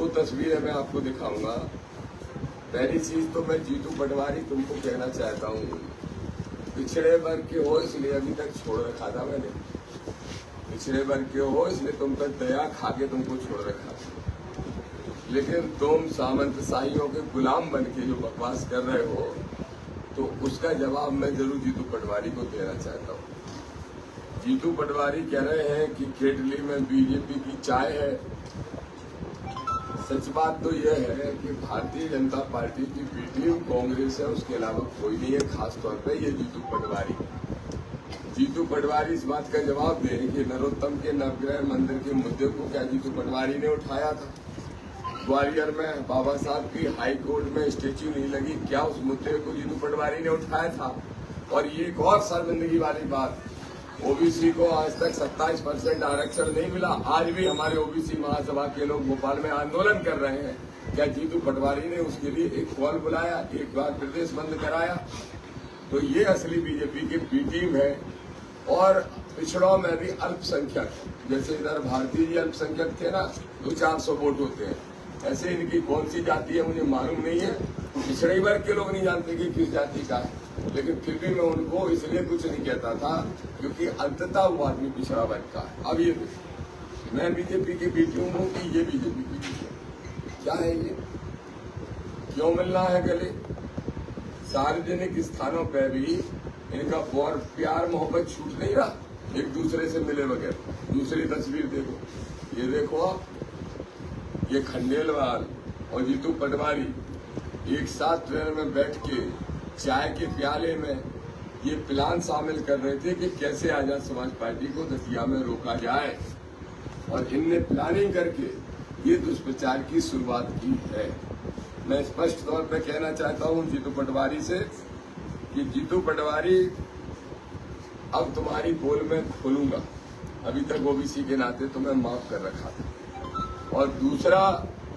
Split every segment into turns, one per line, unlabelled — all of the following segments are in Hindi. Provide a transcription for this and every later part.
दो तस्वीरें मैं आपको दिखाऊंगा। पहली चीज तो मैं जीतू पटवारी तुमको कहना चाहता हूँ, पिछड़े वर्ग के हो इसलिए अभी तक छोड़ रखा था मैंने। पिछड़े वर्ग के हो इसलिए तुम पर दया खा के तुमको छोड़ रखा था, लेकिन तुम सामंतशाहियों के गुलाम बन के जो बकवास कर रहे हो, तो उसका जवाब मैं जरूर जीतू पटवारी को देना चाहता हूँ। जीतू पटवारी कह रहे हैं कि केटली में बीजेपी की चाय है। सच बात तो यह है कि भारतीय जनता पार्टी की बी टीम कांग्रेस है, उसके अलावा कोई नहीं है। खास तौर पे ये जीतू पटवारी इस बात का जवाब दें कि नरोत्तम के नवग्रह मंदिर के मुद्दे को क्या जीतू पटवारी ने उठाया था? ग्वालियर में बाबा साहब की हाई कोर्ट में स्टेच्यू नहीं लगी, क्या उस मुद्दे को जीतू पटवारी ने उठाया था? और ये एक और शर्मिंदगी वाली बात, ओबीसी को आज तक 27% आरक्षण नहीं मिला। आज भी हमारे ओबीसी महासभा के लोग भोपाल में आंदोलन कर रहे हैं। क्या जीतू पटवारी ने उसके लिए एक कॉल बुलाया, एक बार प्रदेश बंद कराया? तो ये असली बीजेपी की बी टीम है। और पिछड़ों में भी अल्पसंख्यक, जैसे इधर भारतीय जी अल्पसंख्यक थे ना, 200-400 वोट होते हैं, ऐसे इनकी कौन सी जाति है मुझे मालूम नहीं है। पिछड़े वर्ग के लोग नहीं जानते कि किस जाति का है, लेकिन फिर भी मैं उनको इसलिए कुछ नहीं कहता था क्योंकि अंततः वो आदमी पिछड़ा वर्ग का है। अब ये मैं बीजेपी की बीटी हूँ कि ये बीजेपी की बीटी है। क्या है ये? क्यों मिलना है गले? सार्वजनिक स्थानों पर भी इनका प्यार मोहब्बत छूट नहीं रहा, एक दूसरे से मिले बगैर। दूसरी तस्वीर देखो, ये देखो आप, ये खंडेलवाल और जीतू पटवारी एक साथ ट्रेन में बैठ के चाय के प्याले में ये प्लान शामिल कर रहे थे कि कैसे आजाद समाज पार्टी को दतिया में रोका जाए, और इनने प्लानिंग करके ये दुष्प्रचार की शुरुआत की है। मैं स्पष्ट तौर पर कहना चाहता हूं जीतू पटवारी से कि जीतू पटवारी, अब तुम्हारी पोल में खोलूंगा। अभी तक ओबीसी के नाते तुम्हें माफ कर रखा था। और दूसरा,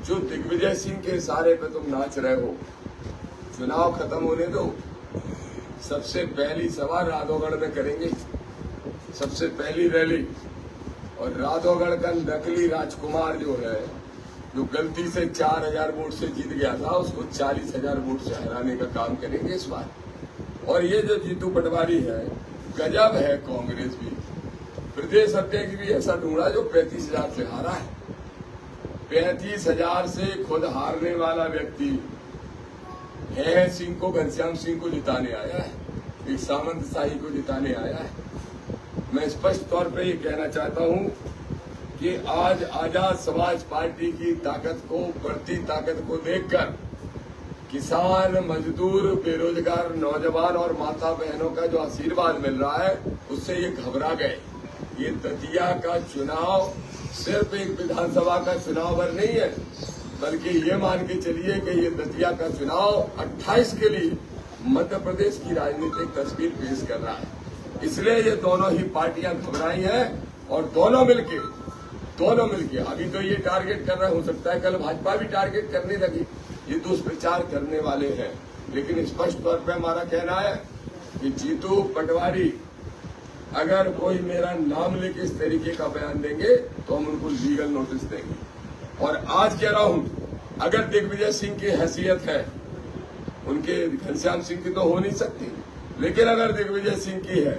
जो दिग्विजय सिंह के इशारे पे तुम नाच रहे हो, चुनाव खत्म होने दो, सबसे पहली सभा राधौगढ़ में करेंगे, सबसे पहली रैली। और राधौगढ़ का नकली राजकुमार जो है, जो गलती से 4000 वोट से जीत गया था, उसको 40,000 वोट से हराने का काम करेंगे इस बार। और ये जो जीतू पटवारी है, गजब है। कांग्रेस भी प्रदेश अध्यक्ष भी ऐसा ढूंढा जो 35,000 से हारा है। 35,000 से खुद हारने वाला व्यक्ति है सिंह को, घनश्याम सिंह को जिताने आया है, एक सामंतशाही को जिताने आया है। मैं स्पष्ट तौर पे ये कहना चाहता हूं कि आज आजाद समाज पार्टी की ताकत को, बढ़ती ताकत को देखकर किसान, मजदूर, बेरोजगार नौजवान और माता बहनों का जो आशीर्वाद मिल रहा है, उससे ये घबरा गए। ये दतिया का चुनाव सिर्फ एक विधानसभा का चुनाव भर नहीं है, बल्कि ये मान के चलिए कि ये दतिया का चुनाव 28 के लिए मध्य प्रदेश की राजनीतिक तस्वीर पेश कर रहा है। इसलिए ये दोनों ही पार्टियां घबराई हैं, और दोनों मिलके अभी तो ये टारगेट कर रहे, हो सकता है कल भाजपा भी टारगेट करने लगी। ये दुष्प्रचार करने वाले हैं। लेकिन स्पष्ट तौर पे हमारा कहना है कि जीतू पटवारी अगर कोई मेरा नाम लेके इस तरीके का बयान देंगे तो हम उनको लीगल नोटिस देंगे। और आज कह रहा हूं, अगर दिग्विजय सिंह की हैसियत है, उनके घनश्याम सिंह की तो हो नहीं सकती, लेकिन अगर दिग्विजय सिंह की है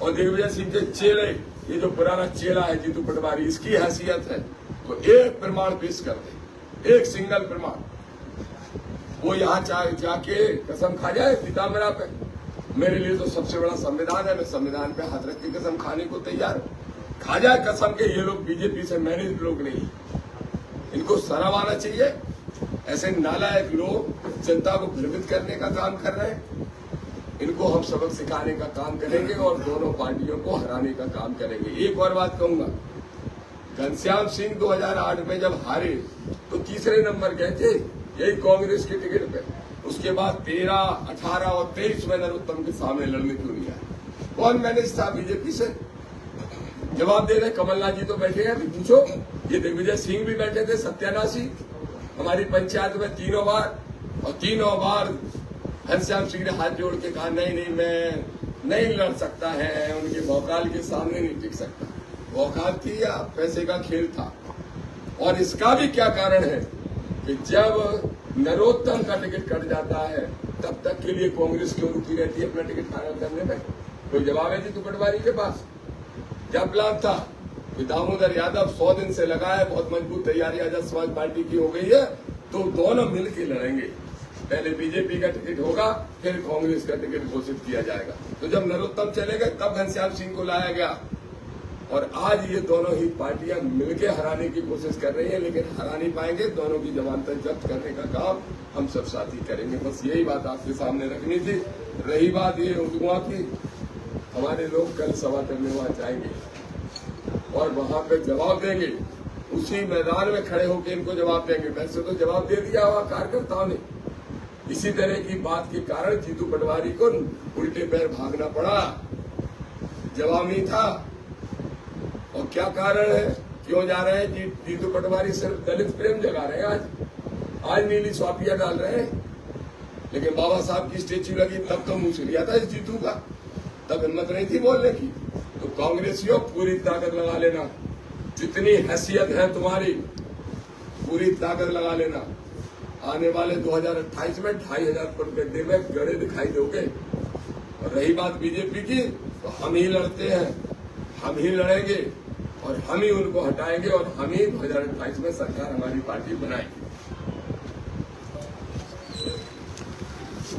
और दिग्विजय सिंह के चेले, ये जो पुराना चेला है जीतू पटवारी, इसकी हैसियत है, तो एक प्रमाण पेश कर दे, एक सिंगल प्रमाण। वो यहाँ जाके कसम खा जाए पीताम्बरा पे। मेरे लिए तो सबसे बड़ा संविधान है, मैं संविधान पे हाथ रख के कसम खाने को तैयार हूं। खा जाए कसम के ये लोग बीजेपी से मैनेज लोग नहीं, इनको शर्म आना चाहिए। ऐसे नालायक लोग जनता को भ्रमित करने का काम कर रहे हैं। इनको हम सबक सिखाने का काम करेंगे और दोनों पार्टियों को हराने का काम करेंगे। एक और बात कहूंगा, घनश्याम सिंह 2008 में जब हारे तो तीसरे नंबर गए थे, यही कांग्रेस के टिकट पे। उसके बाद 13, 18 और 23 में नरोत्तम के सामने लड़ने क्यों नहीं आया? कौन मैनेज था बीजेपी से? जवाब दे रहे कमलनाथ जी तो बैठे हैं, पूछो। ये दिग्विजय सिंह भी बैठे थे, सत्यानाशी। हमारी पंचायत में 3 बार, और 3 बार घनश्याम सिंह ने हाथ जोड़ के कहा नहीं मैं नहीं लड़ सकता है, उनके भौकाल के सामने नहीं टिक सकता। भौकाल थी या पैसे का खेल था? और इसका भी क्या कारण है कि जब नरोत्तम का टिकट कट जाता है तब तक के लिए कांग्रेस क्यों रुकी रहती है अपना टिकट फाइनल करने में? कोई जवाब है जीतू पटवारी के पास? क्या प्लान था कि दामोदर यादव 100 दिन से लगा है, बहुत मजबूत तैयारी आजाद समाज पार्टी की हो गई है, तो दोनों मिलकर लड़ेंगे। पहले बीजेपी का टिकट होगा, फिर कांग्रेस का टिकट घोषित किया जाएगा। तो जब नरोत्तम चले गए तब घनश्याम सिंह को लाया गया, और आज ये दोनों ही पार्टियां मिलकर हराने की कोशिश कर रही हैं, लेकिन हरा नहीं पाएंगे। दोनों की जमानत जब्त करने का काम हम सब साथी करेंगे। बस यही बात आपके सामने रखनी थी। रही बात ये उर्दुआ की, हमारे लोग कल सभा करने वहां जाएंगे और वहां पे जवाब देंगे, उसी मैदान में खड़े होकर इनको जवाब देंगे। वैसे तो जवाब दे दिया हुआ कार्यकर्ताओं ने, इसी तरह की बात के कारण जीतू पटवारी को उल्टे पैर भागना पड़ा, जवाब नहीं था। और क्या कारण है, क्यों जा रहे हैं जीतू पटवारी? सिर्फ दलित प्रेम जगा रहे हैं। आज नीली स्वापिया डाल रहे हैं, लेकिन बाबा साहब की स्टेच्यू लगी तब तो मुंह लिया था इस जीतू का, तब हिम्मत नहीं थी बोलने की। तो कांग्रेसियों पूरी ताकत लगा लेना, जितनी हैसियत है तुम्हारी पूरी ताकत लगा लेना। आने वाले 2028 में 2500 रुपए में गड़े दिखाई दोगे। और रही बात बीजेपी की, तो हम ही लड़ते हैं, हम ही लड़ेंगे और हम ही उनको हटाएंगे और हम ही 2028 में सरकार हमारी पार्टी बनाएंगे।